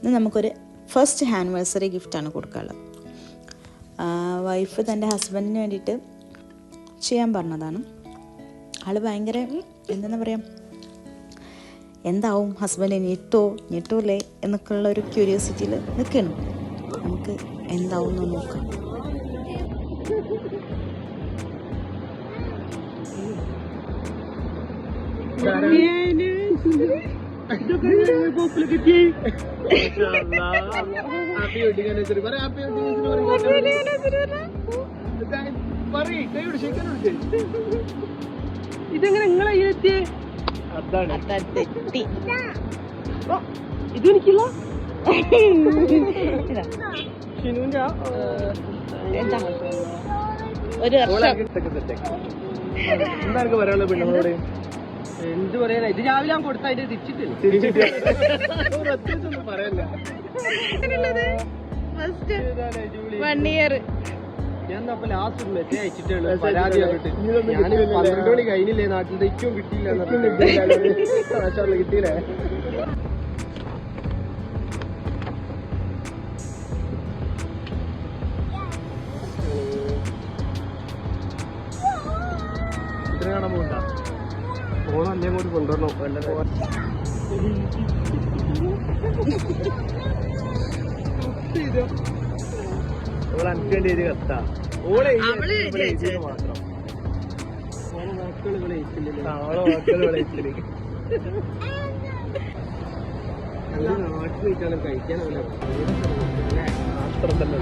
ഇത് നമുക്കൊരു first anniversary ഗിഫ്റ്റാണ് കൊടുക്കാനുള്ളത്. വൈഫ് തൻ്റെ ഹസ്ബൻഡിന് വേണ്ടിയിട്ട് ചെയ്യാൻ പറഞ്ഞതാണ്. ആൾ ഭയങ്കര എന്താ പറയുക, എന്താവും ഹസ്ബൻഡ് ഞെട്ടൂല്ലേ എന്നൊക്കെയുള്ള ഒരു ക്യൂരിയോസിറ്റിയിൽ നിൽക്കണം. നമുക്ക് എന്താവും എന്ന് നോക്കാം. ഇതെങ്ങനെ നിങ്ങളെ എത്തിയേ? ഇതെനിക്കില്ല. എന്താ പറയാനുള്ളത് പെണ്ണുങ്ങളോട്? എന്ത് പറയാനാ, ഇത് രാവിലെ ഞാൻ കൊടുത്ത അതിന്റെ തിരിച്ചിട്ടില്ല. പറയല്ല, ഞാൻ അപ്പൊ ലാസ്റ്റ് മെസ്സേജ് അയച്ചിട്ടുള്ളൂ പരാതി പറഞ്ഞിട്ട്. ഞാൻ 12 മണി കഴിഞ്ഞില്ലേ, നാട്ടിൽ തെറ്റും കിട്ടിയില്ല. കിട്ടിയില്ലേ? ഇത്ര കാണാൻ പോകണ്ട, ഫോൺ അല്ലേ കൂടി കൊണ്ടുവരണോ? അനക്കേണ്ടി കത്താ ഓളെ മാത്രം വാക്കുകൾ വിളയിച്ചില്ലേ. നാട്ടിൽ വെച്ചാലും കഴിക്കാനല്ല അത്ര തന്നെ.